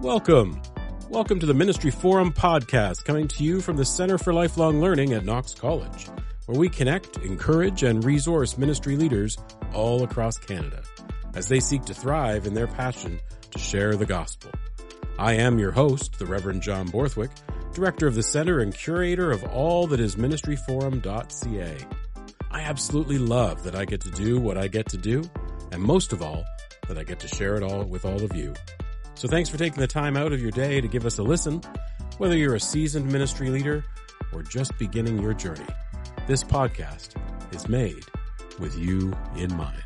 Welcome. Welcome to the Ministry Forum podcast, coming to you from the Center for Lifelong Learning at Knox College, where we connect, encourage, and resource ministry leaders all across Canada as they seek to thrive in their passion to share the gospel. I am your host, the Reverend John Borthwick, Director of the Center and Curator of all that is ministryforum.ca. I absolutely love that I get to do what I get to do, and most of all, that I get to share it all with all of you. So thanks for taking the time out of your day to give us a listen, whether you're a seasoned ministry leader or just beginning your journey. This podcast is made with you in mind.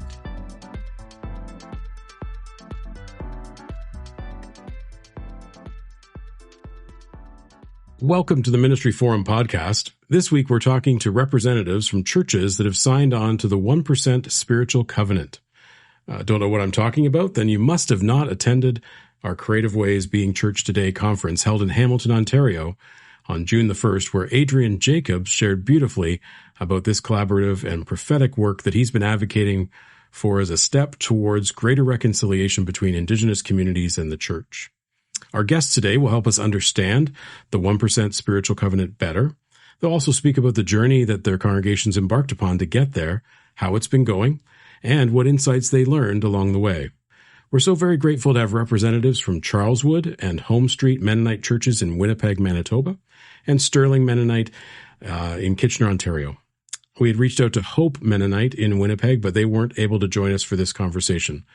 Welcome to the Ministry Forum podcast. This week we're talking to representatives from churches that have signed on to the 1% Spiritual Covenant. Don't know what I'm talking about? Then you must have not attended our Creative Ways Being Church Today conference held in Hamilton, Ontario on June the 1st, where Adrian Jacobs shared beautifully about this collaborative and prophetic work that he's been advocating for as a step towards greater reconciliation between Indigenous communities and the church. Our guests today will help us understand the 1% Spiritual Covenant better. They'll also speak about the journey that their congregations embarked upon to get there, how it's been going, and what insights they learned along the way. We're so very grateful to have representatives from Charleswood and Home Street Mennonite churches in Winnipeg, Manitoba, and Sterling Mennonite in Kitchener, Ontario. We had reached out to Hope Mennonite in Winnipeg, but they weren't able to join us for this conversation.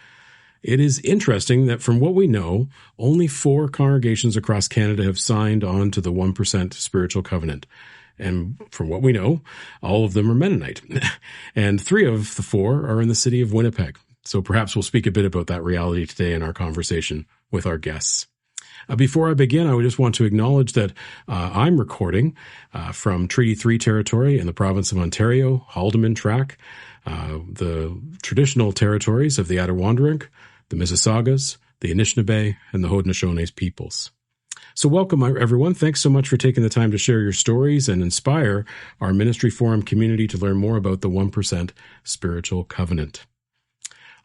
It is interesting that from what we know, only 4 congregations across Canada have signed on to the 1% Spiritual Covenant. And from what we know, all of them are Mennonite. And 3 of the 4 are in the city of Winnipeg. So perhaps we'll speak a bit about that reality today in our conversation with our guests. Before I begin, I would just want to acknowledge that I'm recording from Treaty 3 territory in the province of Ontario, Haldimand Tract, the traditional territories of the Attawandarook, the Mississaugas, the Anishinaabe, and the Haudenosaunee peoples. So welcome, everyone. Thanks so much for taking the time to share your stories and inspire our Ministry Forum community to learn more about the 1% Spiritual Covenant.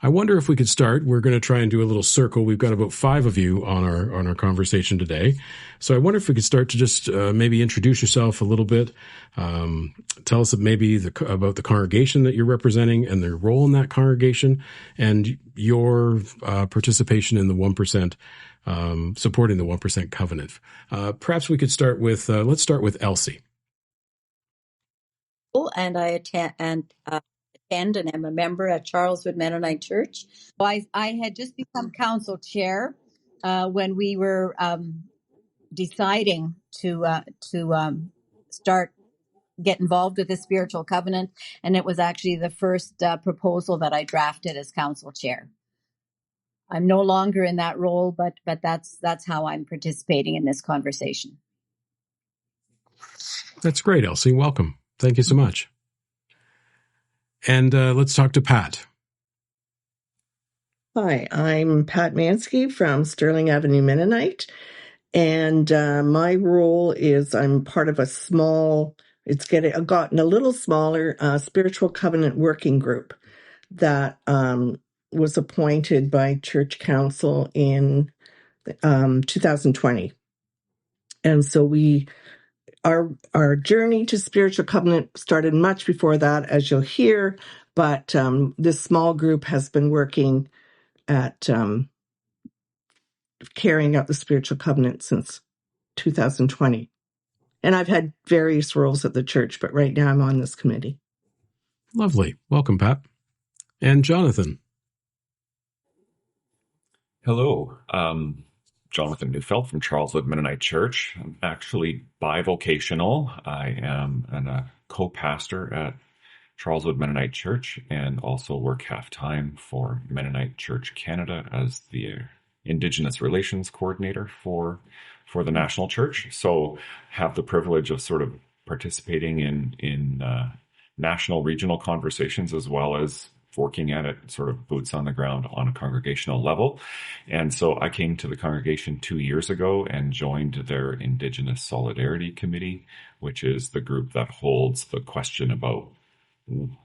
I wonder if we could start. We're going to try and do a little circle. We've got about 5 of you on our conversation today. So I wonder if we could start to just maybe introduce yourself a little bit. Tell us maybe about the congregation that you're representing and their role in that congregation and your participation in the 1%, supporting the 1% covenant. Perhaps we could start with, let's start with Elsie. And I attend and am a member at Charleswood Mennonite Church. I had just become council chair when we were deciding to get involved with the spiritual covenant, and it was actually the first proposal that I drafted as council chair. I'm no longer in that role, but that's how I'm participating in this conversation. That's great, Elsie. Welcome. Thank you so much. And let's talk to Pat. Hi, I'm Pat Mansky from Sterling Avenue Mennonite, and my role is I'm part of a small, gotten a little smaller spiritual covenant working group that was appointed by Church Council in 2020. And so our journey to spiritual covenant started much before that, as you'll hear, but this small group has been working at carrying out the spiritual covenant since 2020. And I've had various roles at the church, but right now I'm on this committee. Lovely. Welcome, Pat. And Jonathan. Hello. Jonathan Neufeld from Charleswood Mennonite Church. I'm actually bivocational. I am a co-pastor at Charleswood Mennonite Church and also work half-time for Mennonite Church Canada as the Indigenous Relations Coordinator for the National Church. So have the privilege of sort of participating in national regional conversations as well as working at it sort of boots on the ground on a congregational level. And so I came to the congregation 2 years ago and joined their Indigenous Solidarity Committee, which is the group that holds the question about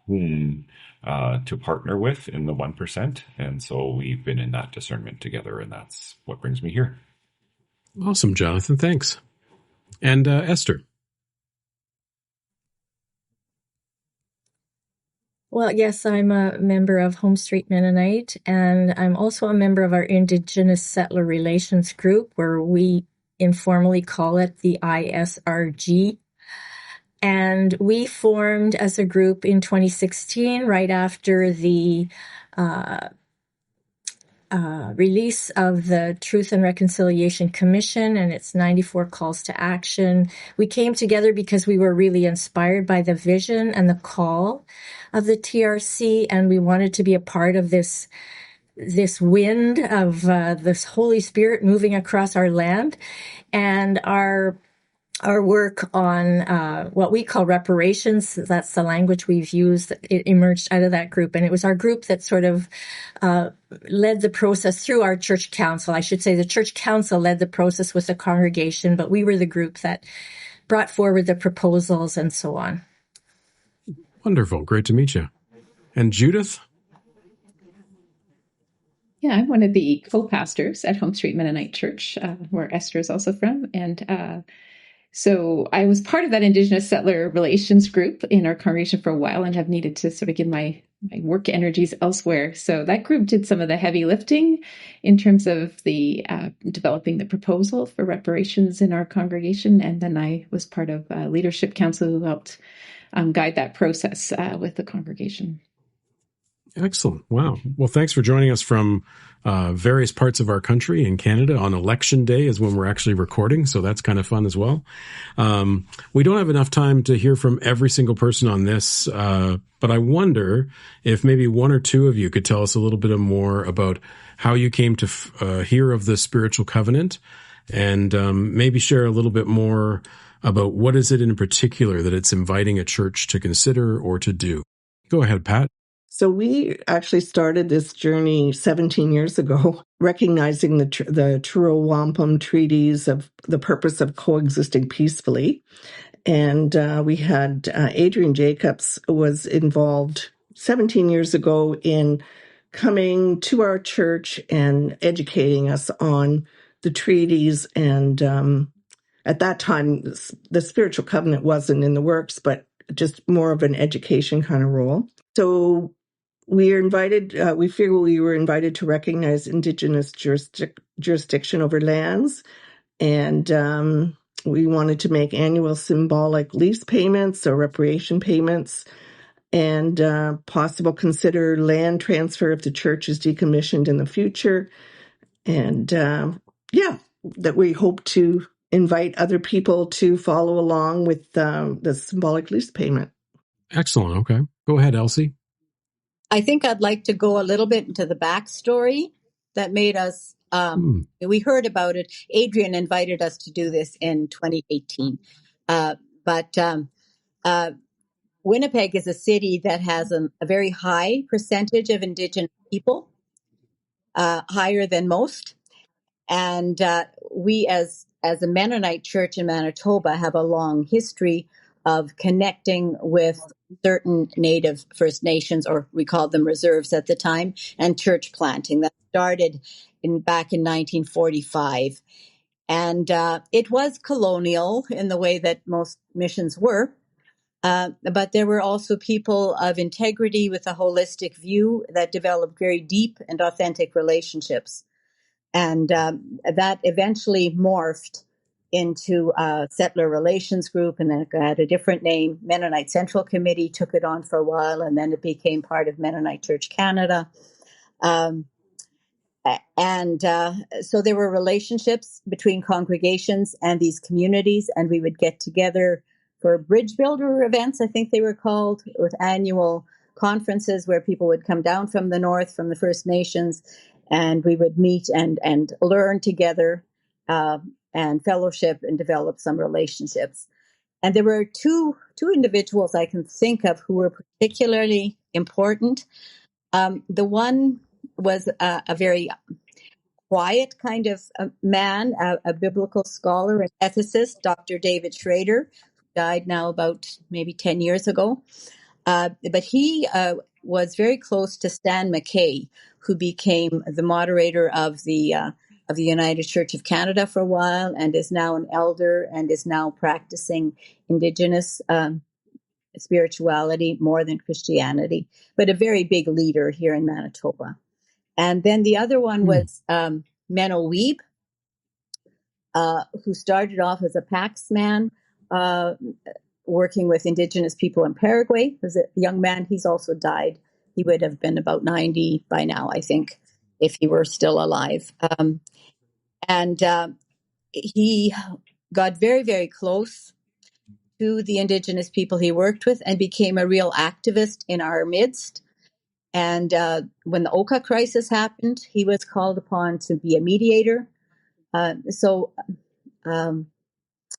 whom to partner with in the 1%. And so we've been in that discernment together, and that's what brings me here. Awesome, Jonathan. Thanks. And Esther. Well, yes, I'm a member of Home Street Mennonite, and I'm also a member of our Indigenous Settler Relations group, where we informally call it the ISRG. And we formed as a group in 2016, right after the release of the Truth and Reconciliation Commission and its 94 calls to action. We came together because we were really inspired by the vision and the call of the TRC, and we wanted to be a part of this wind of this Holy Spirit moving across our land. And our work on what we call reparations, that's the language we've used, it emerged out of that group. And it was our group that sort of led the process through our church council. I should say the church council led the process with the congregation, but we were the group that brought forward the proposals and so on. Wonderful. Great to meet you. And Judith? Yeah, I'm one of the co-pastors at Home Street Mennonite Church, where Esther is also from. And so I was part of that Indigenous Settler Relations group in our congregation for a while and have needed to sort of give my work energies elsewhere. So that group did some of the heavy lifting in terms of the developing the proposal for reparations in our congregation. And then I was part of leadership council who helped guide that process with the congregation. Excellent. Wow. Well, thanks for joining us from various parts of our country. In Canada on election day is when we're actually recording, so that's kind of fun as well. We don't have enough time to hear from every single person on this, but I wonder if maybe one or two of you could tell us a little bit more about how you came to hear of the spiritual covenant, and maybe share a little bit more about what is it in particular that it's inviting a church to consider or to do. Go ahead, Pat. So we actually started this journey 17 years ago, recognizing the Truro Wampum treaties of the purpose of coexisting peacefully. And we had Adrian Jacobs was involved 17 years ago in coming to our church and educating us on the treaties. And at that time, the spiritual covenant wasn't in the works, but just more of an education kind of role. So we figure we were invited to recognize Indigenous jurisdiction over lands, and we wanted to make annual symbolic lease payments or reparation payments, and possible consider land transfer if the church is decommissioned in the future. And that we hope to invite other people to follow along with the symbolic lease payment. Excellent. Okay. Go ahead, Elsie. I think I'd like to go a little bit into the backstory that made us, we heard about it. Adrian invited us to do this in 2018. But Winnipeg is a city that has a very high percentage of Indigenous people, higher than most. And we, as a Mennonite church in Manitoba, have a long history of connecting with certain Native First Nations, or we called them reserves at the time, and church planting. That started back in 1945. And it was colonial in the way that most missions were. But there were also people of integrity with a holistic view that developed very deep and authentic relationships. And that eventually morphed into a settler relations group, and then it had a different name. Mennonite Central Committee took it on for a while, and then it became part of Mennonite Church Canada. So there were relationships between congregations and these communities, and we would get together for bridge builder events, I think they were called, with annual conferences where people would come down from the north, from the First Nations, and we would meet and learn together and fellowship and develop some relationships. And there were two individuals I can think of who were particularly important. The one was a very quiet kind of man, a biblical scholar and ethicist, Dr. David Schrader, who died now about maybe 10 years ago. But he was very close to Stan McKay, who became the moderator of the of the United Church of Canada for a while, and is now an elder and is now practicing Indigenous spirituality more than Christianity, but a very big leader here in Manitoba. And then the other one was Menno Wiebe, who started off as a Paxman, working with Indigenous people in Paraguay. He was a young man. He's also died. He would have been about 90 by now, I think, if he were still alive. And he got very, very close to the Indigenous people he worked with and became a real activist in our midst. And when the Oka crisis happened, he was called upon to be a mediator. So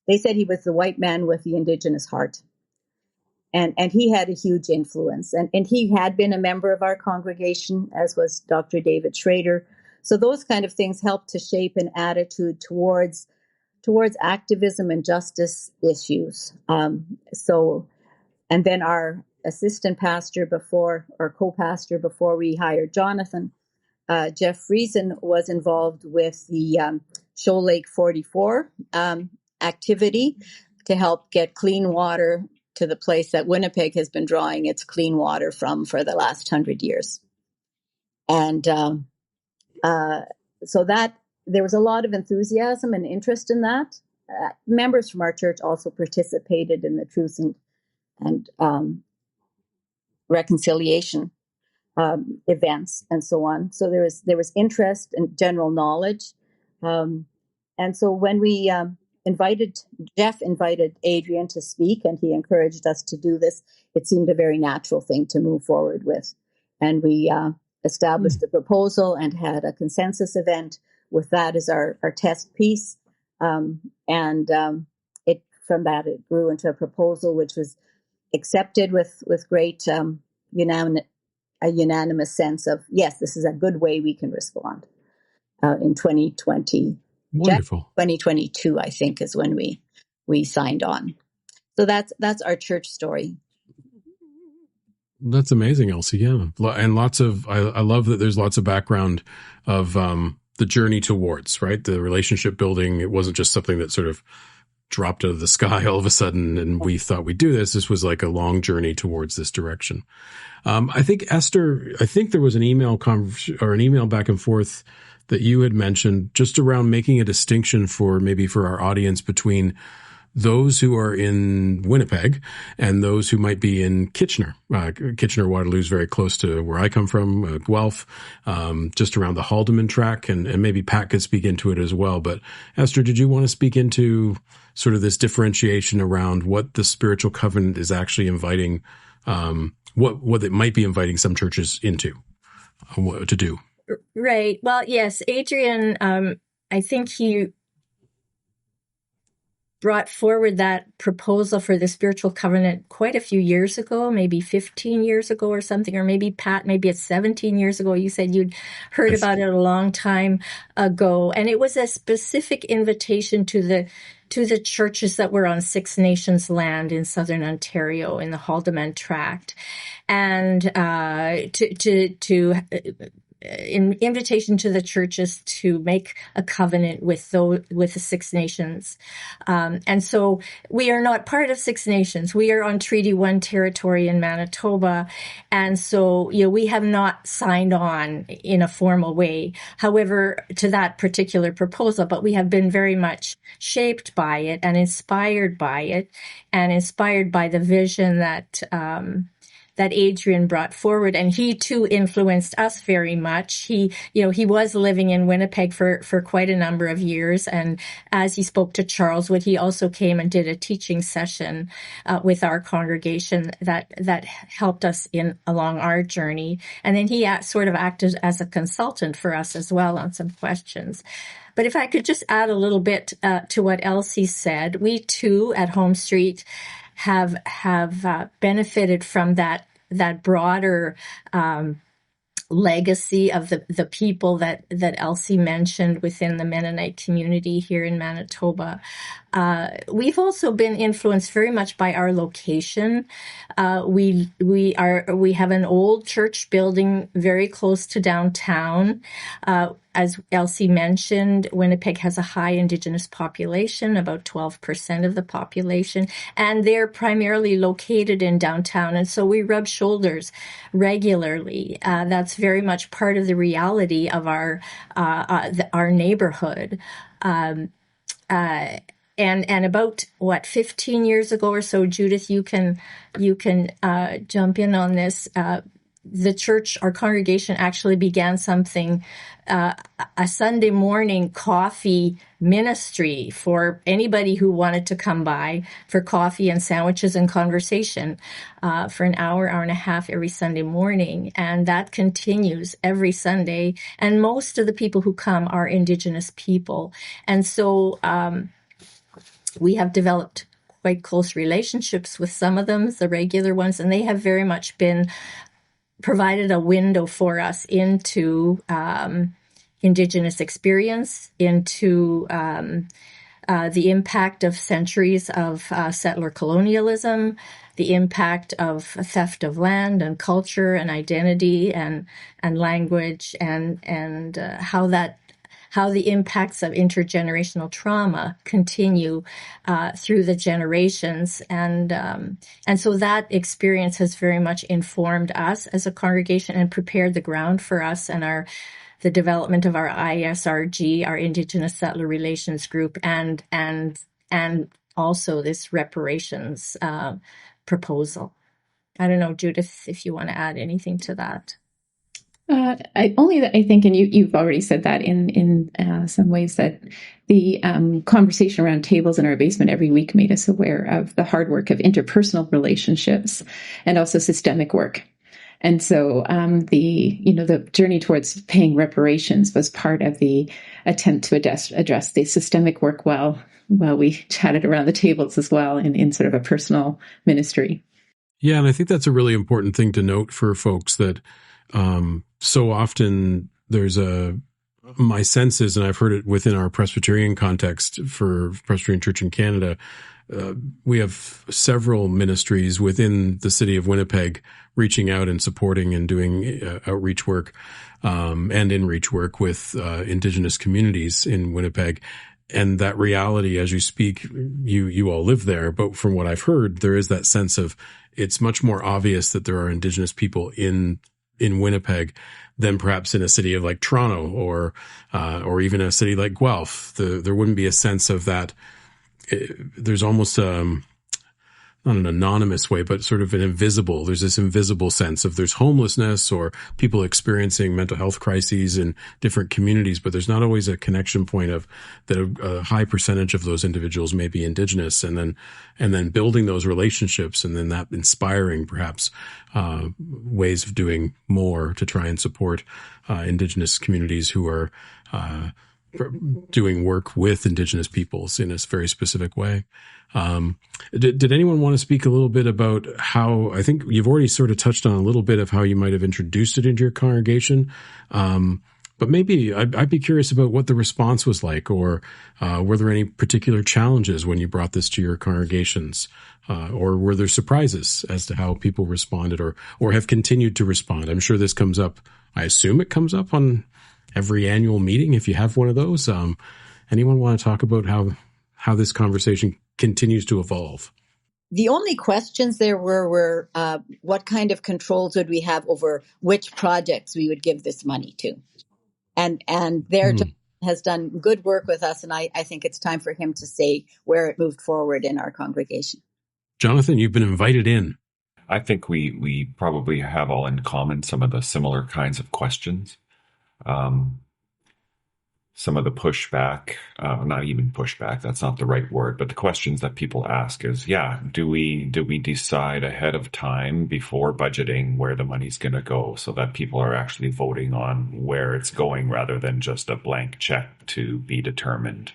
they said he was the white man with the Indigenous heart. And he had a huge influence. And he had been a member of our congregation, as was Dr. David Schrader. So those kind of things helped to shape an attitude towards activism and justice issues. And then our assistant pastor co-pastor before we hired Jonathan, Jeff Friesen, was involved with the Shoal Lake 44 activity to help get clean water to the place that Winnipeg has been drawing its clean water from for the last 100 years. And so that there was a lot of enthusiasm and interest in that. Members from our church also participated in the Truth and Reconciliation events and so on. So there was interest and general knowledge. And so when we Jeff invited Adrian to speak, and he encouraged us to do this, it seemed a very natural thing to move forward with. And we established the proposal and had a consensus event with that as our test piece. From that, it grew into a proposal which was accepted with great unanimous sense of, yes, this is a good way we can respond in 2020. Wonderful. 2022, I think, is when we signed on. So that's our church story. That's amazing, Elsie. Yeah. And I love that there's lots of background of the journey towards, right? The relationship building. It wasn't just something that sort of dropped out of the sky all of a sudden and we thought we'd do this. This was like a long journey towards this direction. I think, Esther, there was an email back and forth that you had mentioned just around making a distinction for our audience between those who are in Winnipeg and those who might be in Kitchener. Kitchener-Waterloo is very close to where I come from, Guelph, just around the Haldeman track, and maybe Pat could speak into it as well. But Esther, did you want to speak into sort of this differentiation around what the spiritual covenant is actually inviting, what it might be inviting some churches into, to do? Right. Well, yes, Adrian, I think he brought forward that proposal for the spiritual covenant quite a few years ago, maybe 15 years ago or something, or maybe Pat, maybe it's 17 years ago. You said you'd heard about it a long time ago. And it was a specific invitation to the churches that were on Six Nations land in southern Ontario in the Haldeman tract, and in invitation to the churches to make a covenant with the Six Nations. And so we are not part of Six Nations. We are on Treaty 1 territory in Manitoba. And so, we have not signed on in a formal way, however, to that particular proposal, but we have been very much shaped by it and inspired by it, and inspired by the vision that Adrian brought forward. And he too influenced us very much. He was living in Winnipeg for quite a number of years. And as he spoke to Charleswood, he also came and did a teaching session with our congregation that helped us along our journey. And then he sort of acted as a consultant for us as well on some questions. But if I could just add a little bit to what Elsie said, we too at Home Street have benefited from that broader legacy of the people that Elsie mentioned within the Mennonite community here in Manitoba. We've also been influenced very much by our location. We have an old church building very close to downtown. As Elsie mentioned, Winnipeg has a high Indigenous population, about 12% of the population, and they're primarily located in downtown. And so we rub shoulders regularly. That's very much part of the reality of our neighborhood. And about 15 years ago or so, Judith, you can jump in on this. The church, our congregation, actually began something, a Sunday morning coffee ministry for anybody who wanted to come by for coffee and sandwiches and conversation for an hour and a half every Sunday morning. And that continues every Sunday. And most of the people who come are Indigenous people. And so we have developed quite close relationships with some of them, the regular ones, and they have very much been provided a window for us into Indigenous experience, into the impact of centuries of settler colonialism, the impact of theft of land and culture and identity and language, and how the impacts of intergenerational trauma continue through the generations. And so that experience has very much informed us as a congregation and prepared the ground for us and the development of our ISRG, our Indigenous Settler Relations Group, and also this reparations proposal. I don't know, Judith, if you want to add anything to that. I think, and you've already said that in some ways, that the conversation around tables in our basement every week made us aware of the hard work of interpersonal relationships and also systemic work. And so the journey towards paying reparations was part of the attempt to address the systemic work while we chatted around the tables as well in sort of a personal ministry. Yeah, and I think that's a really important thing to note for folks that so often there's my sense is, and I've heard it within our Presbyterian context for Presbyterian Church in Canada, we have several ministries within the city of Winnipeg reaching out and supporting and doing outreach work and in-reach work with Indigenous communities in Winnipeg. And that reality, as you speak, you all live there, but from what I've heard, there is that sense of it's much more obvious that there are Indigenous people in Winnipeg than perhaps in a city of like Toronto or even a city like Guelph. There wouldn't be a sense of that. There's almost not an anonymous way, but sort of there's this invisible sense of there's homelessness or people experiencing mental health crises in different communities, but there's not always a connection point of that a high percentage of those individuals may be Indigenous, and then building those relationships and then that inspiring perhaps ways of doing more to try and support Indigenous communities who are doing work with Indigenous peoples in a very specific way. Did anyone want to speak a little bit about how, I think you've already sort of touched on a little bit of how you might have introduced it into your congregation. But maybe I'd be curious about what the response was like, or were there any particular challenges when you brought this to your congregations? Or were there surprises as to how people responded or have continued to respond? I'm sure this comes up. I assume it comes up on every annual meeting if you have one of those. Anyone want to talk about how this conversation continues to evolve? The only questions there were what kind of controls would we have over which projects we would give this money to? And there has done good work with us, and I think it's time for him to say where it moved forward in our congregation. Jonathan, you've been invited in. I think we probably have all in common some of the similar kinds of questions. Some of the pushback, not even pushback, that's not the right word, but the questions that people ask is, do we decide ahead of time before budgeting where the money's going to go so that people are actually voting on where it's going rather than just a blank check to be determined?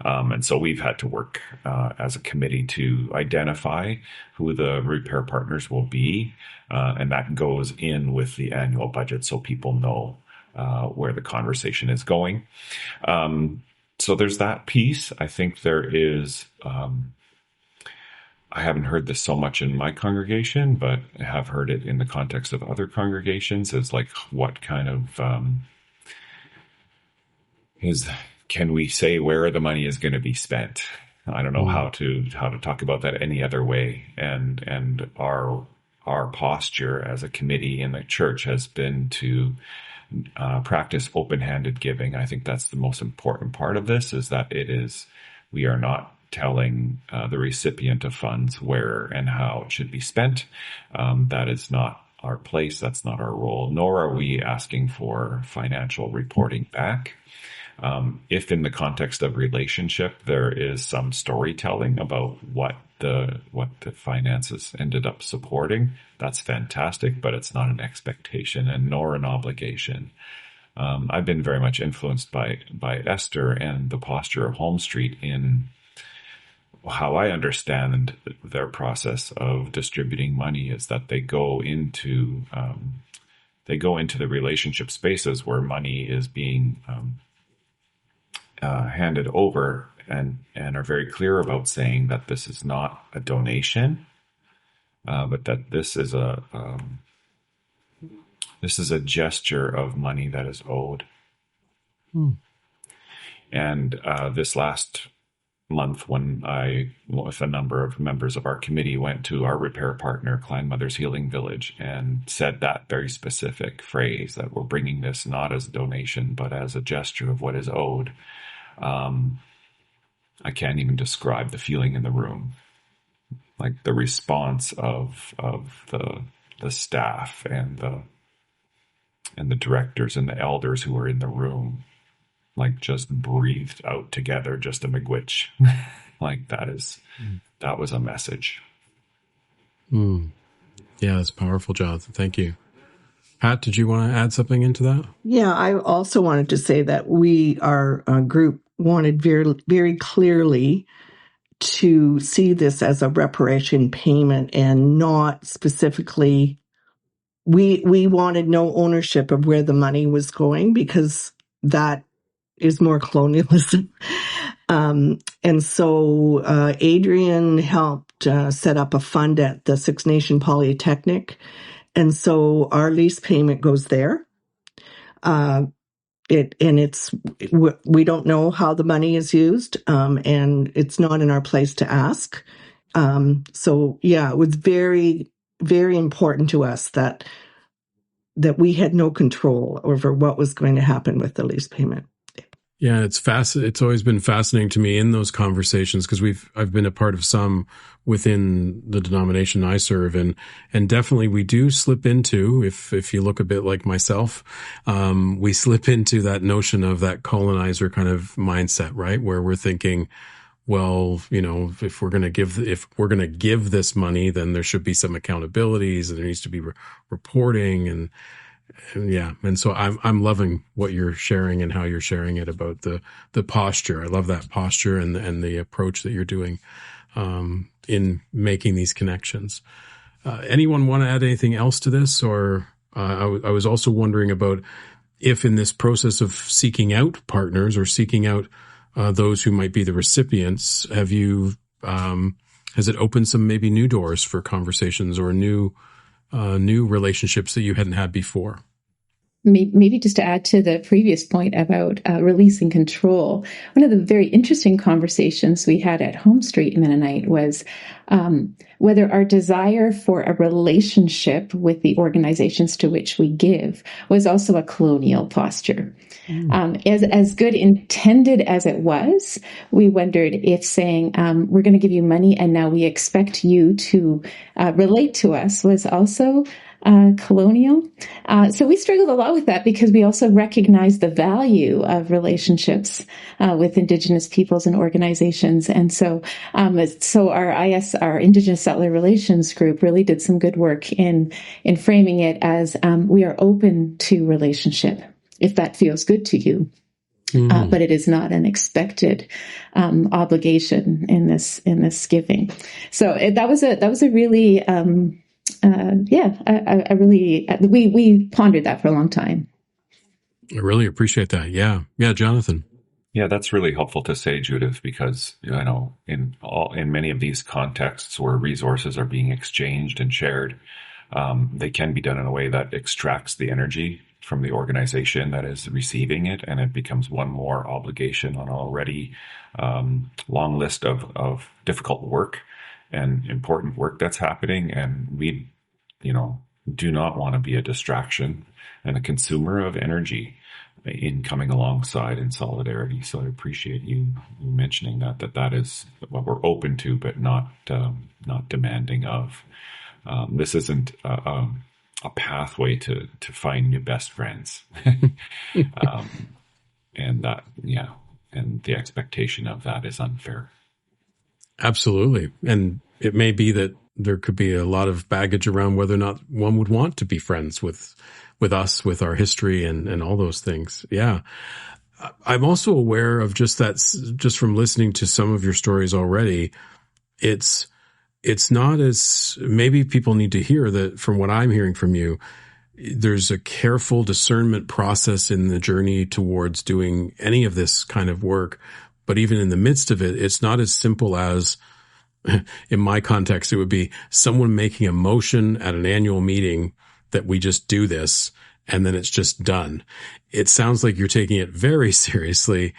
And so we've had to work as a committee to identify who the repair partners will be, and that goes in with the annual budget so people know where the conversation is going. So there's that piece. I think there is, I haven't heard this so much in my congregation, but I have heard it in the context of other congregations, is like, what kind of, can we say where the money is going to be spent? I don't know how to talk about that any other way. And our posture as a committee in the church has been to practice open-handed giving. I think that's the most important part of this, is that we are not telling the recipient of funds where and how it should be spent. That is not our place. That's not our role, nor are we asking for financial reporting back. If in the context of relationship, there is some storytelling about what the finances ended up supporting, that's fantastic, but it's not an expectation and nor an obligation. I've been very much influenced by Esther and the posture of Home Street in how I understand their process of distributing money, is that they go into the relationship spaces where money is being handed over, and are very clear about saying that this is not a donation, but that this is a gesture of money that is owed. And this last month, when I, with a number of members of our committee, went to our repair partner, Klein Mothers Healing Village, and said that very specific phrase, that we're bringing this not as a donation, but as a gesture of what is owed. I can't even describe the feeling in the room, like the response of the staff and the directors and the elders who were in the room, like just breathed out together, just a miigwech. Like that was a message. Yeah, that's powerful, Jonathan. Thank you. Pat, did you want to add something into that? Yeah, I also wanted to say that our group wanted very, very clearly to see this as a reparation payment and not specifically, we wanted no ownership of where the money was going, because that is more colonialism. And so Adrian helped set up a fund at the Six Nation Polytechnic. And so our lease payment goes there. We don't know how the money is used, and it's not in our place to ask. So yeah, it was very, very important to us that we had no control over what was going to happen with the lease payment. Yeah, it's always been fascinating to me in those conversations, because I've been a part of some within the denomination I serve, and definitely we do slip into, if you look a bit like myself, we slip into that notion of that colonizer kind of mindset, right? Where we're thinking, well, if we're going to give this money, then there should be some accountabilities, and there needs to be reporting, and yeah. And so I'm loving what you're sharing and how you're sharing it about the posture. I love that posture and the approach that you're doing in making these connections. Anyone want to add anything else to this? Or I was also wondering about if in this process of seeking out partners or seeking out those who might be the recipients, has it opened some maybe new doors for conversations or new relationships that you hadn't had before? Maybe just to add to the previous point about releasing control, one of the very interesting conversations we had at Home Street Mennonite was whether our desire for a relationship with the organizations to which we give was also a colonial posture. As good intended as it was, we wondered if saying, we're going to give you money and now we expect you to relate to us was also colonial. So we struggled a lot with that, because we also recognize the value of relationships with Indigenous peoples and organizations. And so our Indigenous Settler Relations group really did some good work in framing it as we are open to relationship if that feels good to you. But it is not an expected obligation in this giving. So that was a really we pondered that for a long time. I really appreciate that. Yeah, Jonathan. Yeah, that's really helpful to say, Judith, because in many of these contexts where resources are being exchanged and shared, they can be done in a way that extracts the energy from the organization that is receiving it, and it becomes one more obligation on an already long list of difficult work and important work that's happening. And we, do not want to be a distraction and a consumer of energy in coming alongside in solidarity. So I appreciate you mentioning that is what we're open to, but not demanding of. This isn't a pathway to find new best friends, and that and the expectation of that is unfair. Absolutely, and it may be that there could be a lot of baggage around whether or not one would want to be friends with us, with our history and all those things. Yeah. I'm also aware of just from listening to some of your stories already, it's not as, maybe people need to hear that from what I'm hearing from you, there's a careful discernment process in the journey towards doing any of this kind of work. But even in the midst of it, it's not as simple as, in my context, it would be someone making a motion at an annual meeting that we just do this and then it's just done. It sounds like you're taking it very seriously,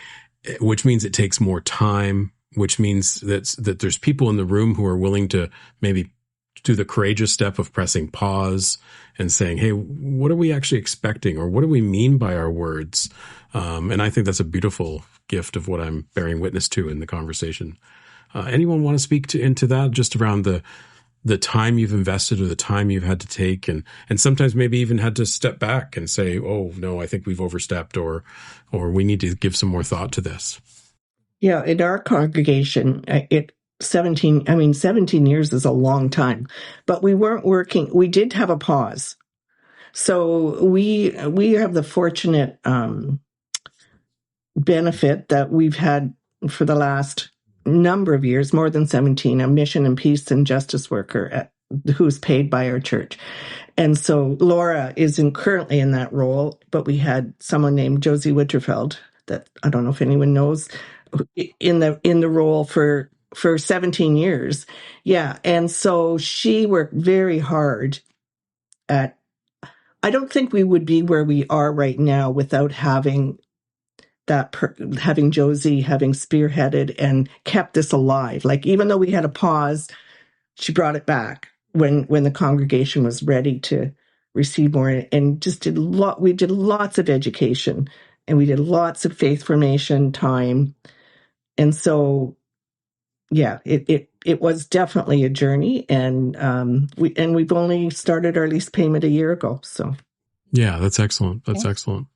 which means it takes more time, which means that there's people in the room who are willing to maybe do the courageous step of pressing pause and saying, hey, what are we actually expecting? Or what do we mean by our words? And I think that's a beautiful gift of what I'm bearing witness to in the conversation. Anyone want to speak into that, just around the time you've invested or the time you've had to take, and sometimes maybe even had to step back and say, oh no, I think we've overstepped, or we need to give some more thought to this? Yeah, in our congregation, 17 years is a long time, but we weren't working. We did have a pause. So we have the fortunate benefit that we've had for the last number of years, more than 17, a mission and peace and justice worker who's paid by our church. And so Laura is currently in that role, but we had someone named Josie Witterfeld that I don't know if anyone knows, in the role for 17 years. Yeah. And so she worked very hard at, I don't think we would be where we are right now without having having Josie, having spearheaded and kept this alive. Like, even though we had a pause, she brought it back when the congregation was ready to receive more, and just we did lots of education, and we did lots of faith formation time. And so, yeah, it was definitely a journey, and we've only started our lease payment a year ago. So, yeah, that's excellent. That's excellent.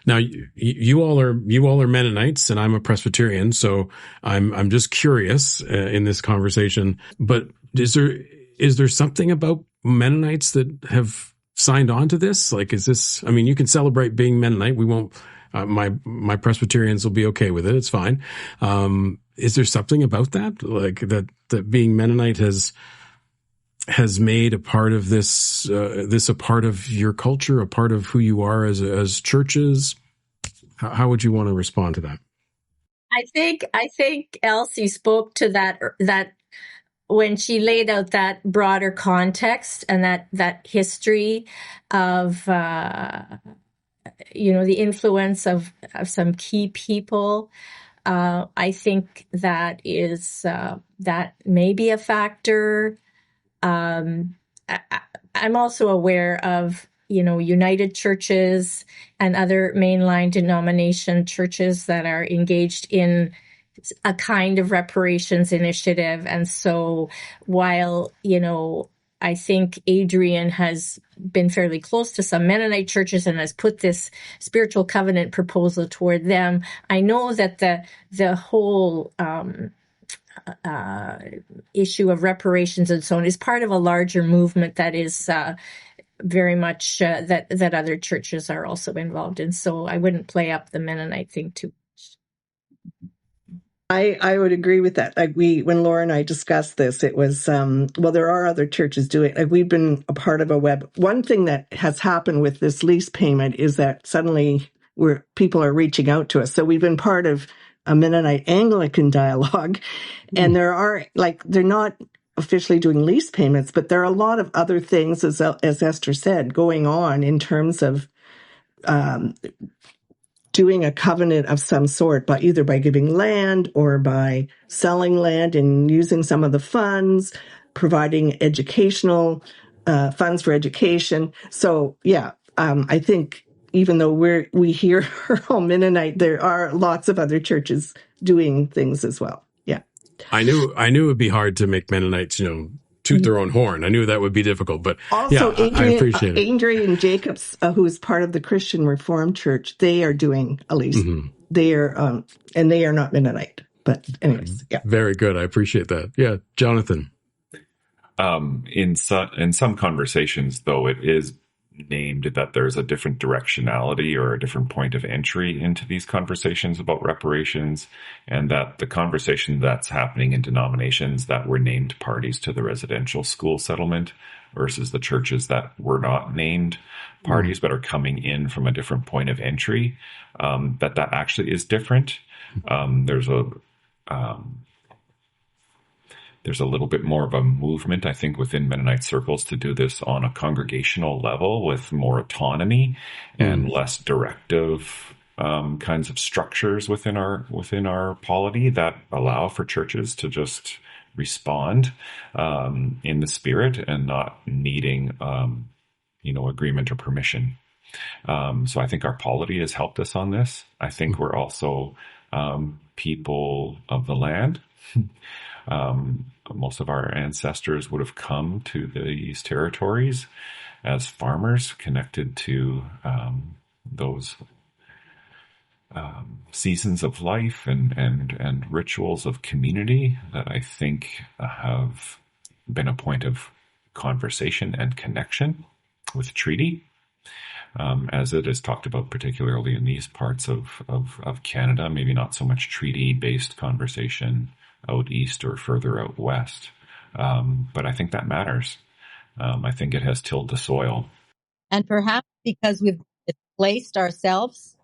Now, you all are Mennonites, and I'm a Presbyterian, so I'm just curious in this conversation. But is there something about Mennonites that have signed on to this? Like, is this? I mean, you can celebrate being Mennonite. We won't. My Presbyterians will be okay with it. It's fine. Is there something about that, like that being Mennonite has made a part of this a part of your culture, a part of who you are as churches? How would you want to respond to that? I think Elsie spoke to that when she laid out that broader context and that history of the influence of some key people. I think that is that may be a factor. I'm also aware of, United churches and other mainline denomination churches that are engaged in a kind of reparations initiative. And so while, I think Adrian has been fairly close to some Mennonite churches and has put this spiritual covenant proposal toward them, I know that the whole issue of reparations and so on is part of a larger movement that is very much that other churches are also involved in. So I wouldn't play up the Mennonite thing too much. I would agree with that. Like, when Laura and I discussed this, it was, there are other churches doing it. Like, we've been a part of a web. One thing that has happened with this lease payment is that suddenly people are reaching out to us. So we've been part of a Mennonite Anglican dialogue. And there are, like, they're not officially doing lease payments, but there are a lot of other things, as Esther said, going on in terms of doing a covenant of some sort, by either by giving land or by selling land and using some of the funds, providing educational funds for education. So yeah, I think even though we hear we're all Mennonite, there are lots of other churches doing things as well. Yeah, I knew it would be hard to make Mennonites, toot their own horn. I knew that would be difficult, but also yeah, I appreciate it. Adrian Jacobs, who is part of the Christian Reformed Church, they are doing a lease. They are, and they are not Mennonite. But anyways, yeah. Very good. I appreciate that. Yeah, Jonathan. In some conversations, though, it is named that there's a different directionality or a different point of entry into these conversations about reparations, and that the conversation that's happening in denominations that were named parties to the residential school settlement versus the churches that were not named parties but are coming in from a different point of entry, that actually is different. There's a little bit more of a movement, I think, within Mennonite circles to do this on a congregational level with more autonomy and less directive kinds of structures within our polity that allow for churches to just respond in the spirit and not needing agreement or permission. So I think our polity has helped us on this. I think we're also people of the land. Most of our ancestors would have come to these territories as farmers connected to those seasons of life and rituals of community that I think have been a point of conversation and connection with treaty. As it is talked about, particularly in these parts of Canada, maybe not so much treaty-based conversation out east or further out west. But I think that matters. I think it has tilled the soil. And perhaps because we've displaced ourselves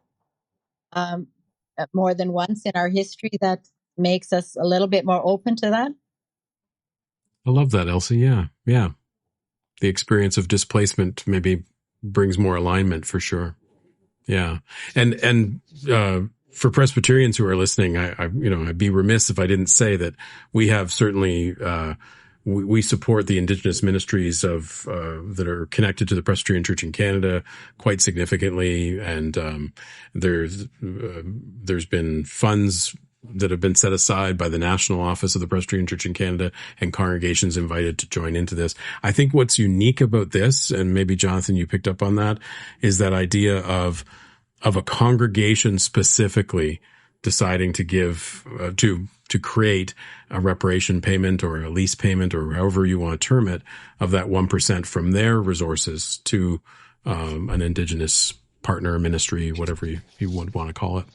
more than once in our history, that makes us a little bit more open to that. I love that, Elsie. Yeah. The experience of displacement maybe brings more alignment for sure. Yeah. And for Presbyterians who are listening, I'd be remiss if I didn't say that we have certainly, we support the Indigenous ministries that are connected to the Presbyterian Church in Canada quite significantly. And, there's been funds that have been set aside by the National Office of the Presbyterian Church in Canada and congregations invited to join into this. I think what's unique about this, and maybe Jonathan, you picked up on that, is that idea of a congregation specifically deciding to give, to create a reparation payment or a lease payment or however you want to term it of that 1% from their resources to, an Indigenous partner ministry, whatever you would want to call it.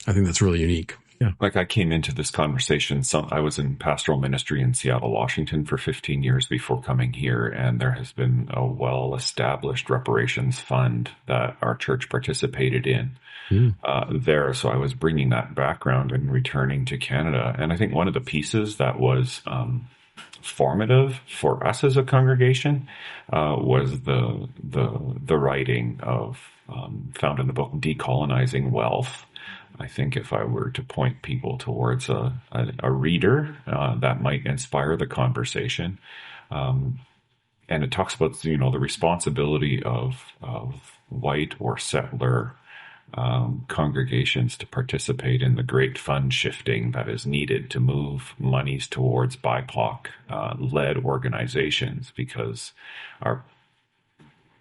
I think that's really unique. Yeah. Like I came into this conversation, I was in pastoral ministry in Seattle, Washington for 15 years before coming here, and there has been a well-established reparations fund that our church participated in there. So I was bringing that background and returning to Canada. And I think one of the pieces that was formative for us as a congregation was the writing of, found in the book, Decolonizing Wealth. I think if I were to point people towards a reader, that might inspire the conversation. And it talks about, the responsibility of white or settler congregations to participate in the great fund shifting that is needed to move monies towards BIPOC led organizations, because our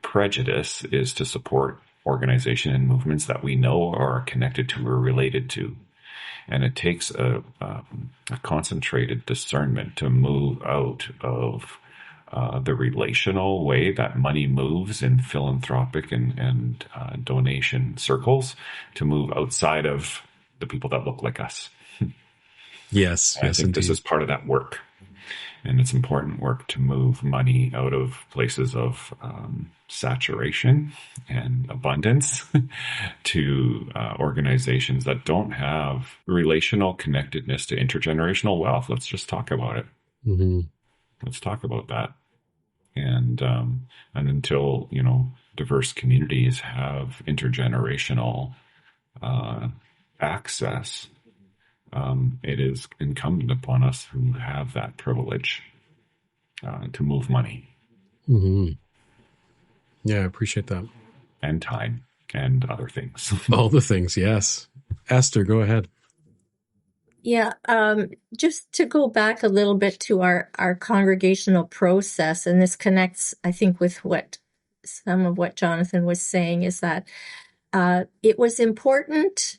prejudice is to support organization and movements that we know are connected to or related to. And it takes a concentrated discernment to move out of the relational way that money moves in philanthropic and donation circles, to move outside of the people that look like us. Yes, I think indeed. This is part of that work. And it's important work to move money out of places of saturation and abundance to organizations that don't have relational connectedness to intergenerational wealth. Let's just talk about it. Mm-hmm. Let's talk about that. And until, diverse communities have intergenerational access, it is incumbent upon us who have that privilege to move money. Mm-hmm. Yeah, I appreciate that. And time and other things. All the things, yes. Esther, go ahead. Yeah, just to go back a little bit to our congregational process, and this connects, I think, with some of what Jonathan was saying, is that it was important,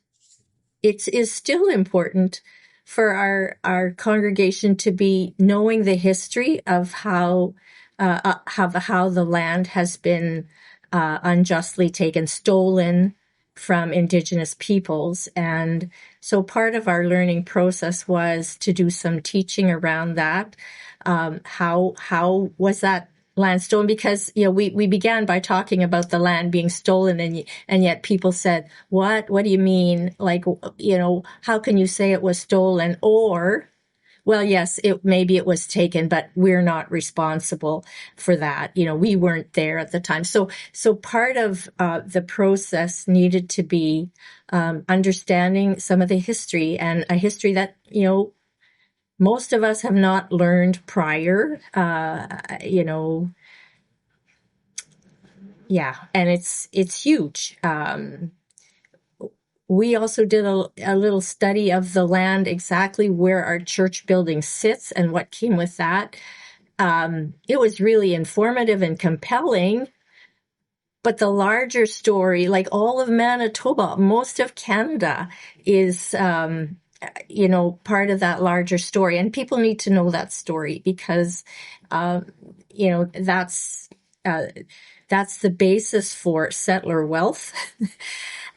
it is still important for our congregation to be knowing the history of how the land has been unjustly taken, stolen from Indigenous peoples. And so part of our learning process was to do some teaching around that. How was that land stolen? Because, we began by talking about the land being stolen, and yet people said, what do you mean? Like, how can you say it was stolen? Or, well, yes, maybe it was taken, but we're not responsible for that. We weren't there at the time. So part of the process needed to be understanding some of the history, and a history that, most of us have not learned prior, yeah, and it's huge. We also did a little study of the land, exactly where our church building sits and what came with that. It was really informative and compelling. But the larger story, like all of Manitoba, most of Canada is, part of that larger story. And people need to know that story because, that's the basis for settler wealth.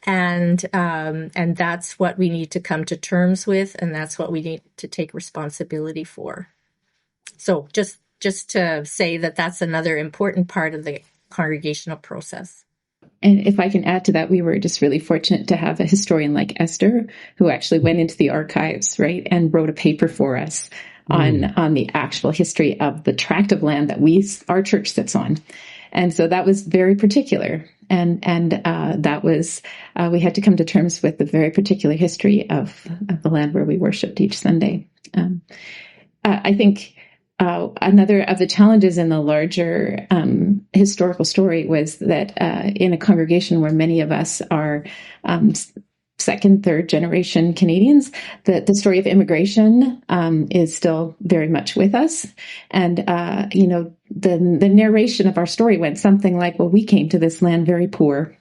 And that's what we need to come to terms with, and that's what we need to take responsibility for. So just to say that that's another important part of the congregational process. And if I can add to that, we were just really fortunate to have a historian like Esther, who actually went into the archives, right, and wrote a paper for us on the actual history of the tract of land that our church sits on. And so that was very particular. And that was, we had to come to terms with the very particular history of the land where we worshiped each Sunday. I think another of the challenges in the larger historical story was that in a congregation where many of us are second, third generation Canadians, the story of immigration is still very much with us. And, the narration of our story went something like, well, we came to this land very poor.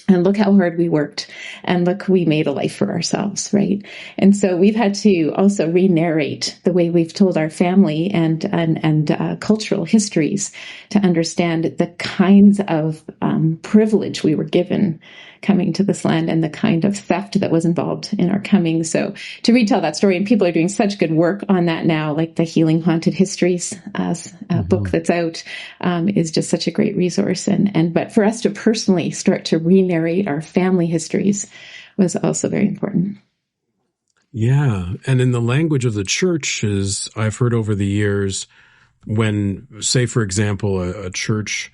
And look how hard we worked. And look, we made a life for ourselves, right? And so we've had to also re-narrate the way we've told our family and cultural histories to understand the kinds of privilege we were given coming to this land and the kind of theft that was involved in our coming. So to retell that story, and people are doing such good work on that now, like the Healing Haunted Histories book that's out is just such a great resource. But for us to personally start to re-narrate our family histories was also very important. Yeah. And in the language of the church, as I've heard over the years, when, say, for example, a church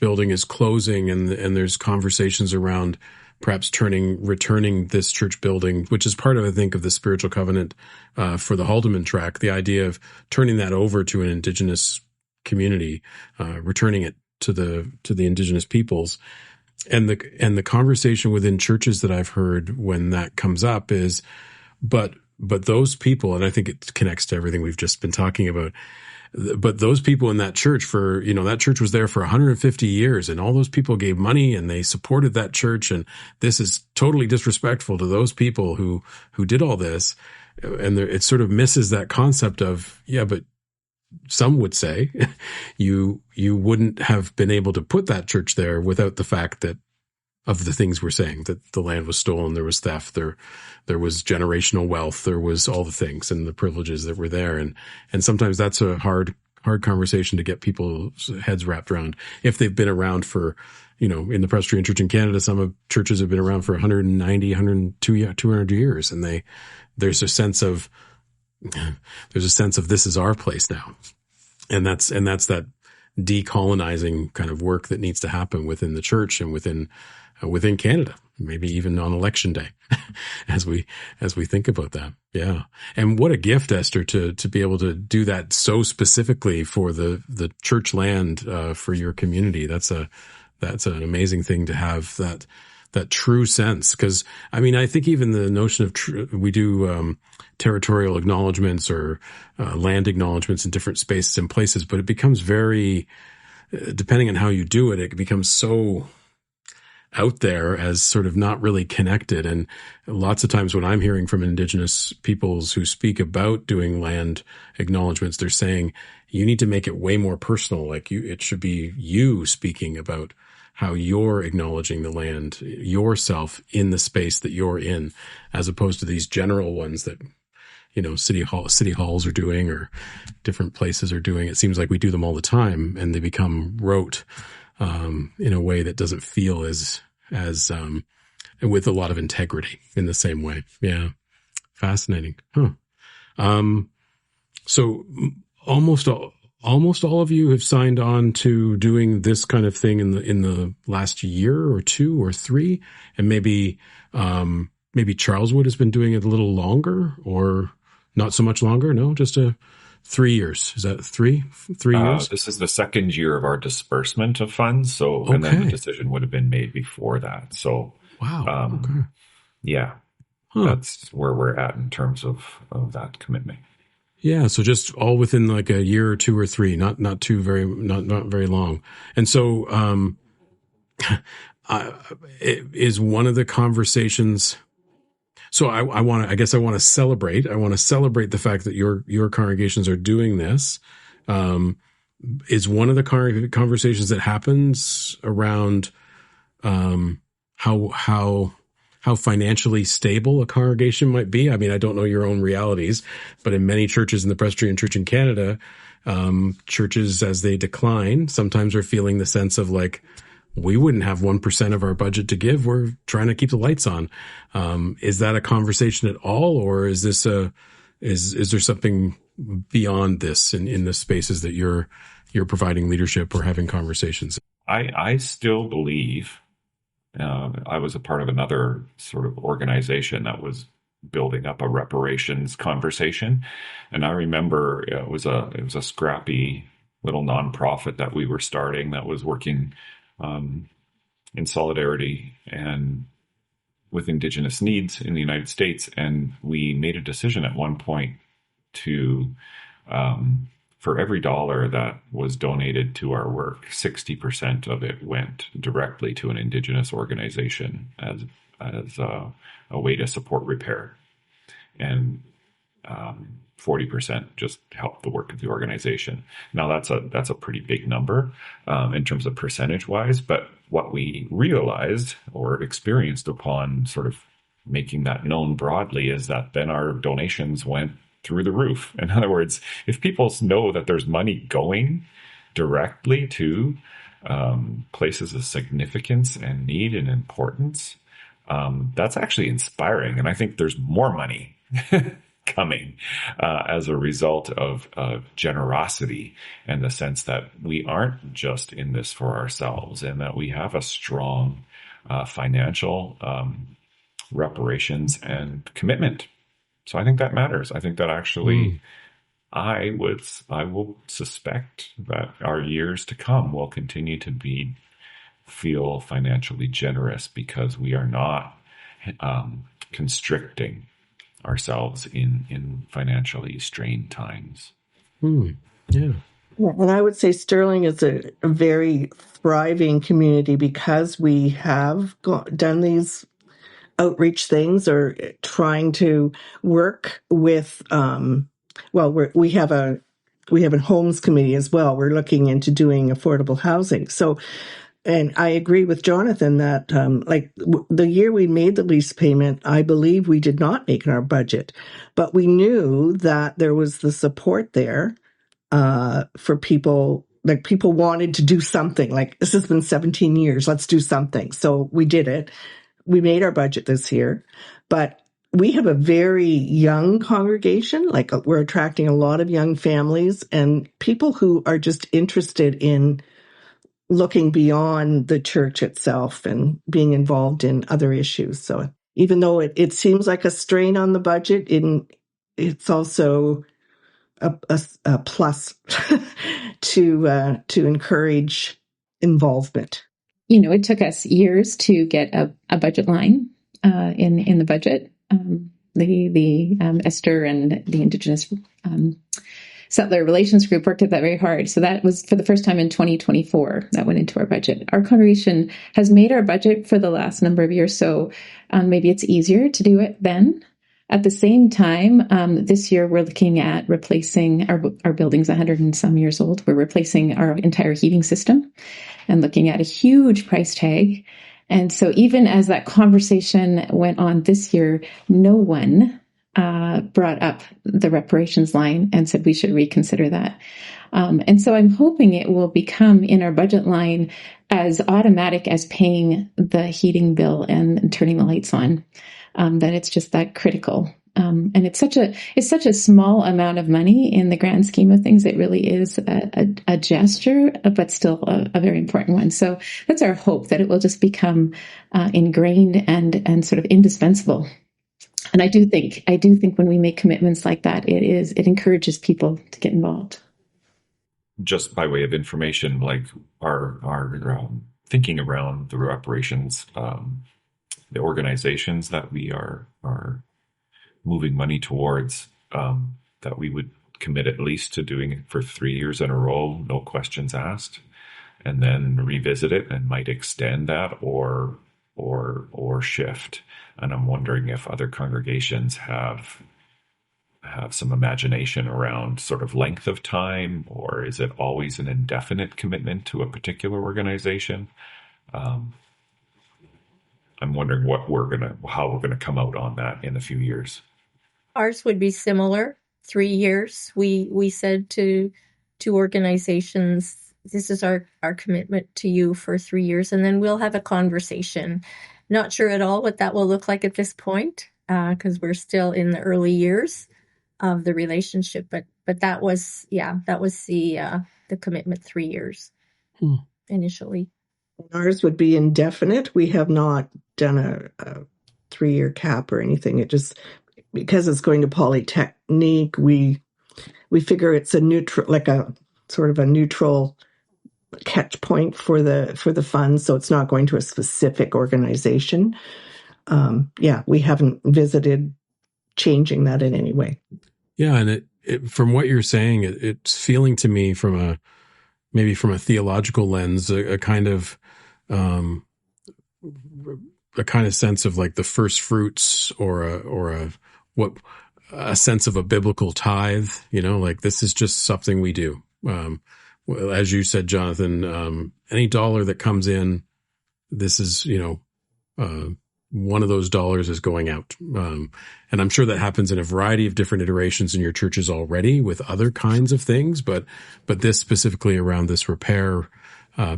building is closing and there's conversations around perhaps returning this church building, which is part of, I think, of the spiritual covenant for the Haldeman tract, the idea of turning that over to an Indigenous community, returning it to the Indigenous peoples. And the conversation within churches that I've heard when that comes up is, but those people, and I think it connects to everything we've just been talking about, but those people in that church that church was there for 150 years, and all those people gave money and they supported that church. And this is totally disrespectful to those people who did all this. And it sort of misses that concept of, yeah, but some would say you wouldn't have been able to put that church there without the fact that of the things we're saying, that the land was stolen, there was theft, there was generational wealth, there was all the things and the privileges that were there. And sometimes that's a hard conversation to get people's heads wrapped around if they've been around for, in the Presbyterian Church in Canada, some of churches have been around for 190, 200 years. And there's a sense of this is our place now. And that's that decolonizing kind of work that needs to happen within the church and within Canada, maybe even on election day, as we think about that. Yeah. And what a gift, Esther, to be able to do that so specifically for the church land, for your community. That's an amazing thing to have that true sense. Cause I think even the notion of we do, territorial acknowledgements or, land acknowledgements in different spaces and places, but it becomes very, depending on how you do it, it becomes so out there as sort of not really connected. And lots of times when I'm hearing from Indigenous peoples who speak about doing land acknowledgements, they're saying you need to make it way more personal. Like it should be you speaking about how you're acknowledging the land, yourself in the space that you're in, as opposed to these general ones that, city halls are doing or different places are doing. It seems like we do them all the time and they become rote, in a way that doesn't feel as with a lot of integrity in the same way. Yeah. Fascinating. Huh. So almost all of you have signed on to doing this kind of thing in the last year or two or three, and maybe Charleswood has been doing it a little longer or not so much longer. No, just 3 years. Is that three years? This is the second year of our disbursement of funds. So, Okay. And then the decision would have been made before that. So, Wow. Okay. yeah, Huh. that's where we're at in terms of that commitment. Yeah, so just all within like a year or two or three, not very long. And so, is one of the conversations. So I want to celebrate. I want to celebrate the fact that your congregations are doing this. Is one of the conversations that happens around how financially stable a congregation might be. I don't know your own realities, but in many churches in the Presbyterian Church in Canada, churches as they decline sometimes are feeling the sense of like, we wouldn't have 1% of our budget to give. We're trying to keep the lights on. Is that a conversation at all, or is this is there something beyond this in the spaces that you're providing leadership or having conversations? I still believe. I was a part of another sort of organization that was building up a reparations conversation, and I remember it was a scrappy little nonprofit that we were starting that was working in solidarity and with Indigenous needs in the United States. And we made a decision at one point to, for every $1 that was donated to our work, 60% of it went directly to an Indigenous organization as a way to support repair. And 40% just help the work of the organization. Now that's a pretty big number in terms of percentage wise, but what we realized or experienced upon sort of making that known broadly is that then our donations went through the roof. In other words, if people know that there's money going directly to places of significance and need and importance, that's actually inspiring. And I think there's more money coming as a result of generosity and the sense that we aren't just in this for ourselves and that we have a strong financial reparations and commitment. So I think that matters. I think that actually I will suspect that our years to come will continue to feel financially generous because we are not constricting ourselves in financially strained times. Yeah. And I would say Sterling is a very thriving community because we have done these outreach things or trying to work with, we have a homes committee as well. We're looking into doing affordable housing. So And I agree with Jonathan that, the year we made the lease payment, I believe we did not make in our budget, but we knew that there was the support there for people. Like, people wanted to do something. Like, this has been 17 years. Let's do something. So we did it. We made our budget this year, but we have a very young congregation. Like, we're attracting a lot of young families and people who are just interested in looking beyond the church itself and being involved in other issues. So even though it seems like a strain on the budget, it's also a plus to encourage involvement. It took us years to get a budget line in the budget. Esther and the Indigenous Settler Relations Group worked at that very hard. So that was for the first time in 2024 that went into our budget. Our congregation has made our budget for the last number of years, so maybe it's easier to do it then. At the same time, this year we're looking at replacing our building's 100 and some years old. We're replacing our entire heating system and looking at a huge price tag. And so even as that conversation went on this year, no one brought up the reparations line and said we should reconsider that. And so I'm hoping it will become in our budget line as automatic as paying the heating bill and turning the lights on, that it's just that critical. And it's such a small amount of money in the grand scheme of things. It really is a gesture, but still a very important one. So that's our hope, that it will just become ingrained and sort of indispensable. And I do think when we make commitments like that, it encourages people to get involved. Just by way of information, like our thinking around the reparations, the organizations that we are moving money towards, that we would commit at least to doing it for 3 years in a row, no questions asked, and then revisit it and might extend that or shift. And I'm wondering if other congregations have some imagination around sort of length of time, or is it always an indefinite commitment to a particular organization? I'm wondering how we're gonna come out on that in a few years. Ours would be similar. 3 years. We said to organizations, this is our commitment to you for 3 years, and then we'll have a conversation. Not sure at all what that will look like at this point, because we're still in the early years of the relationship. But that was the commitment, 3 years initially. Ours would be indefinite. We have not done a 3-year cap or anything. It just, because it's going to Polytechnique, we figure it's a neutral, like a sort of a neutral catch point for the funds, so it's not going to a specific organization. We haven't visited changing that in any way. Yeah, and it from what you're saying, it's feeling to me from a theological lens, a kind of sense of like the first fruits, or a sense of a biblical tithe. Like, this is just something we do. As you said, Jonathan, any dollar that comes in, this is, one of those dollars is going out. And I'm sure that happens in a variety of different iterations in your churches already with other kinds of things. But this specifically around this repair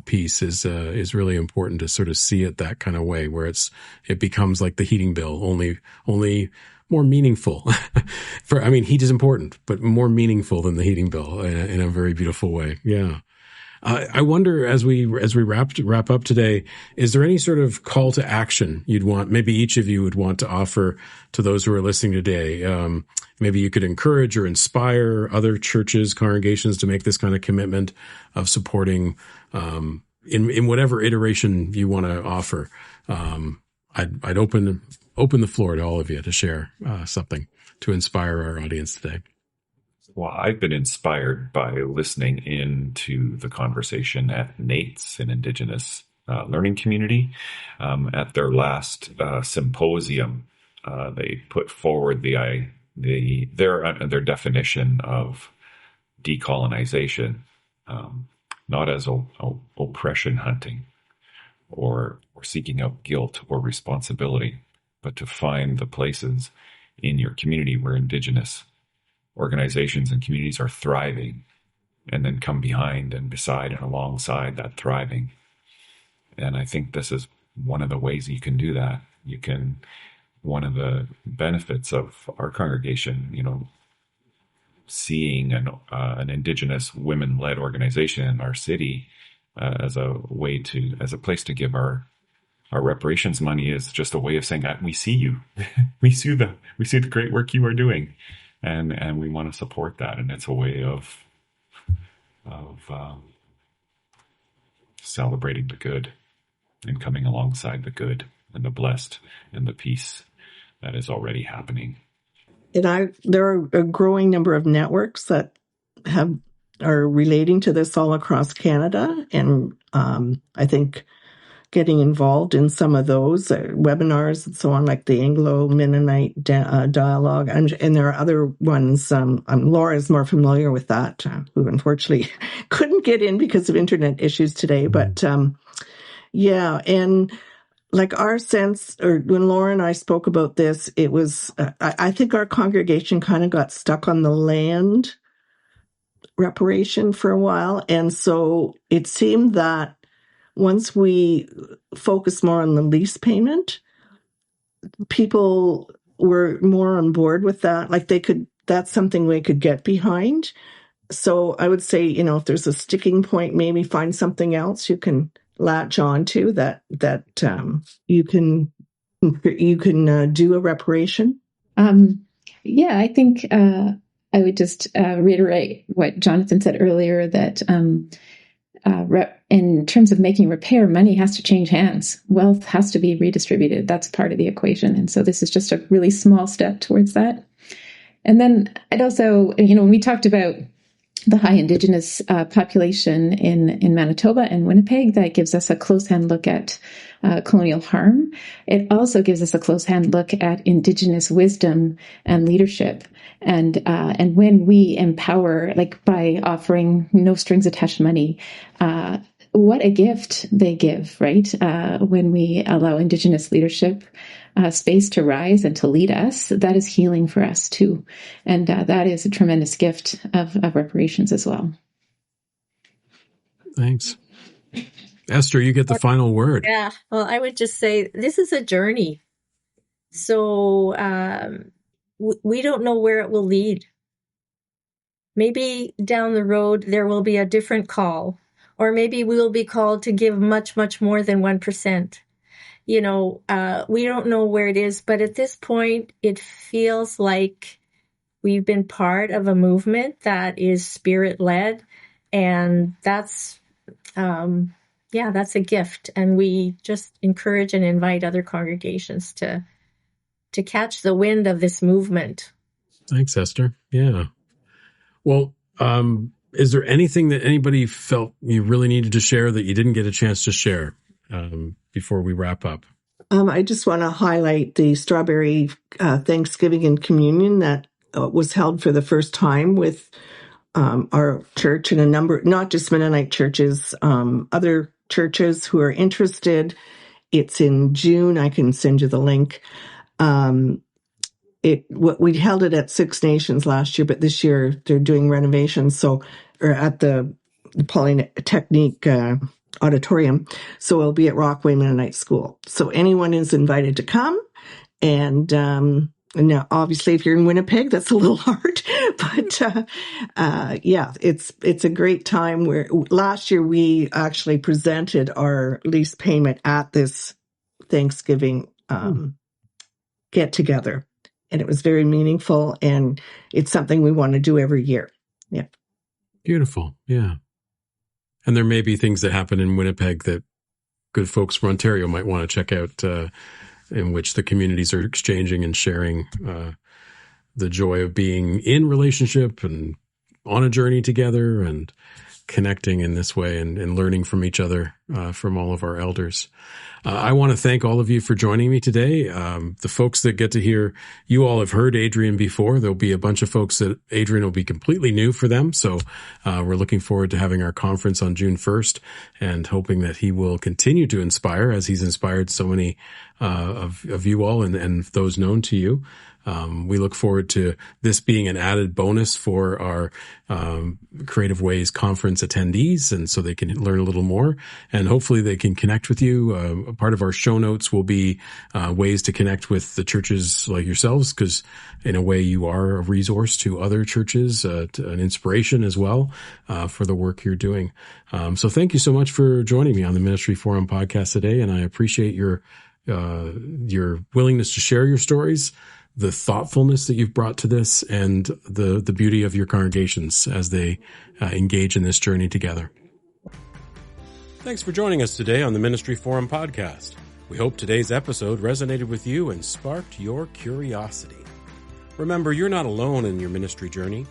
piece is really important to sort of see it that kind of way, where it becomes like the heating bill, only more meaningful. Heat is important, but more meaningful than the heating bill in a very beautiful way. Yeah. I wonder, as we wrap up today, is there any sort of call to action maybe each of you would want to offer to those who are listening today? Maybe you could encourage or inspire other churches, congregations to make this kind of commitment of supporting, in whatever iteration you want to offer. I'd open the floor to all of you to share something to inspire our audience today. Well, I've been inspired by listening into the conversation at NAITS, an Indigenous learning community. At their last symposium, they put forward their definition of decolonization, not as oppression hunting, or seeking out guilt or responsibility, but to find the places in your community where Indigenous organizations and communities are thriving, and then come behind and beside and alongside that thriving. And I think this is one of the ways you can do that. One of the benefits of our congregation, seeing an Indigenous women-led organization in our city as a place to give our reparations money is just a way of saying that we see you, we see the great work you are doing, and we want to support that. And it's a way of celebrating the good and coming alongside the good and the blessed and the peace that is already happening. And there are a growing number of networks that are relating to this all across Canada, and I think getting involved in some of those webinars and so on, like the Anglo-Mennonite dialogue, and there are other ones. Laura's more familiar with that, who unfortunately couldn't get in because of internet issues today. But yeah, and like our sense, or when Laura and I spoke about this, it was, I think our congregation kind of got stuck on the land reparation for a while. And so it seemed that once we focused more on the lease payment, people were more on board with that. Like that's something we could get behind. So I would say, if there's a sticking point, maybe find something else you can latch on to that you can do a reparation. Yeah, I think I would just reiterate what Jonathan said earlier, that in terms of making repair, money has to change hands. Wealth has to be redistributed. That's part of the equation. And so this is just a really small step towards that. And then I'd also, when we talked about the high Indigenous population in Manitoba and Winnipeg, that gives us a close-hand look at colonial harm. It also gives us a close-hand look at Indigenous wisdom and leadership. And when we empower, like by offering no strings attached money, what a gift they give, right? When we allow Indigenous leadership space to rise and to lead us, that is healing for us too. And that is a tremendous gift of reparations as well. Thanks. Esther, you get the final word. Yeah. Well, I would just say this is a journey. So we don't know where it will lead. Maybe down the road, there will be a different call, or maybe we will be called to give much, much more than 1%. We don't know where it is, but at this point, it feels like we've been part of a movement that is spirit-led, and that's a gift. And we just encourage and invite other congregations to catch the wind of this movement. Thanks, Esther. Yeah. Well, is there anything that anybody felt you really needed to share that you didn't get a chance to share before we wrap up? I just want to highlight the Strawberry Thanksgiving and Communion that was held for the first time with our church and a number, not just Mennonite churches, other churches who are interested. It's in June. I can send you the link. We held it at Six Nations last year, but this year they're doing renovations. Or at the Polytechnic auditorium. So it'll be at Rockaway Mennonite School. So anyone is invited to come. And now, obviously, if you're in Winnipeg, that's a little hard. But it's a great time. Where last year we actually presented our lease payment at this Thanksgiving get together. And it was very meaningful, and it's something we want to do every year. Yeah. Beautiful. Yeah. And there may be things that happen in Winnipeg that good folks from Ontario might want to check out, in which the communities are exchanging and sharing the joy of being in relationship and on a journey together. And connecting in this way and learning from each other, from all of our elders. I want to thank all of you for joining me today. The folks that get to hear, you all have heard Adrian before. There'll be a bunch of folks that Adrian will be completely new for them. So we're looking forward to having our conference on June 1st and hoping that he will continue to inspire as he's inspired so many of you all and those known to you. We look forward to this being an added bonus for our Creative Ways conference attendees, and so they can learn a little more, and hopefully they can connect with you. A part of our show notes will be ways to connect with the churches like yourselves, because in a way you are a resource to other churches, an inspiration as well for the work you're doing. So thank you so much for joining me on the Ministry Forum podcast today, and I appreciate your willingness to share your stories, the thoughtfulness that you've brought to this, and the beauty of your congregations as they engage in this journey together. Thanks for joining us today on the Ministry Forum podcast. We hope today's episode resonated with you and sparked your curiosity. Remember, you're not alone in your ministry journey.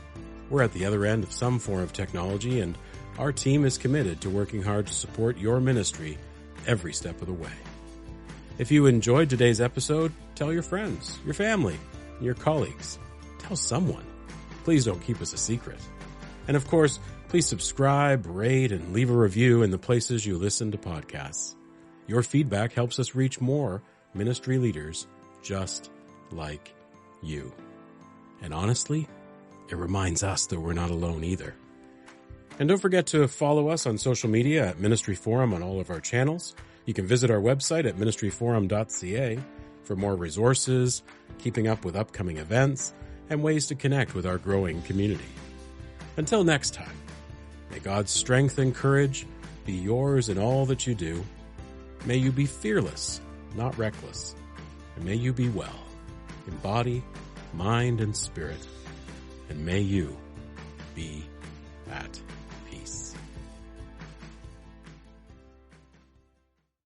We're at the other end of some form of technology, and our team is committed to working hard to support your ministry every step of the way. If you enjoyed today's episode, tell your friends, your family, and your colleagues. Tell someone. Please don't keep us a secret. And of course, please subscribe, rate, and leave a review in the places you listen to podcasts. Your feedback helps us reach more ministry leaders just like you. And honestly, it reminds us that we're not alone either. And don't forget to follow us on social media at Ministry Forum on all of our channels. You can visit our website at ministryforum.ca for more resources, keeping up with upcoming events, and ways to connect with our growing community. Until next time, may God's strength and courage be yours in all that you do. May you be fearless, not reckless, and may you be well in body, mind, and spirit, and may you be at peace.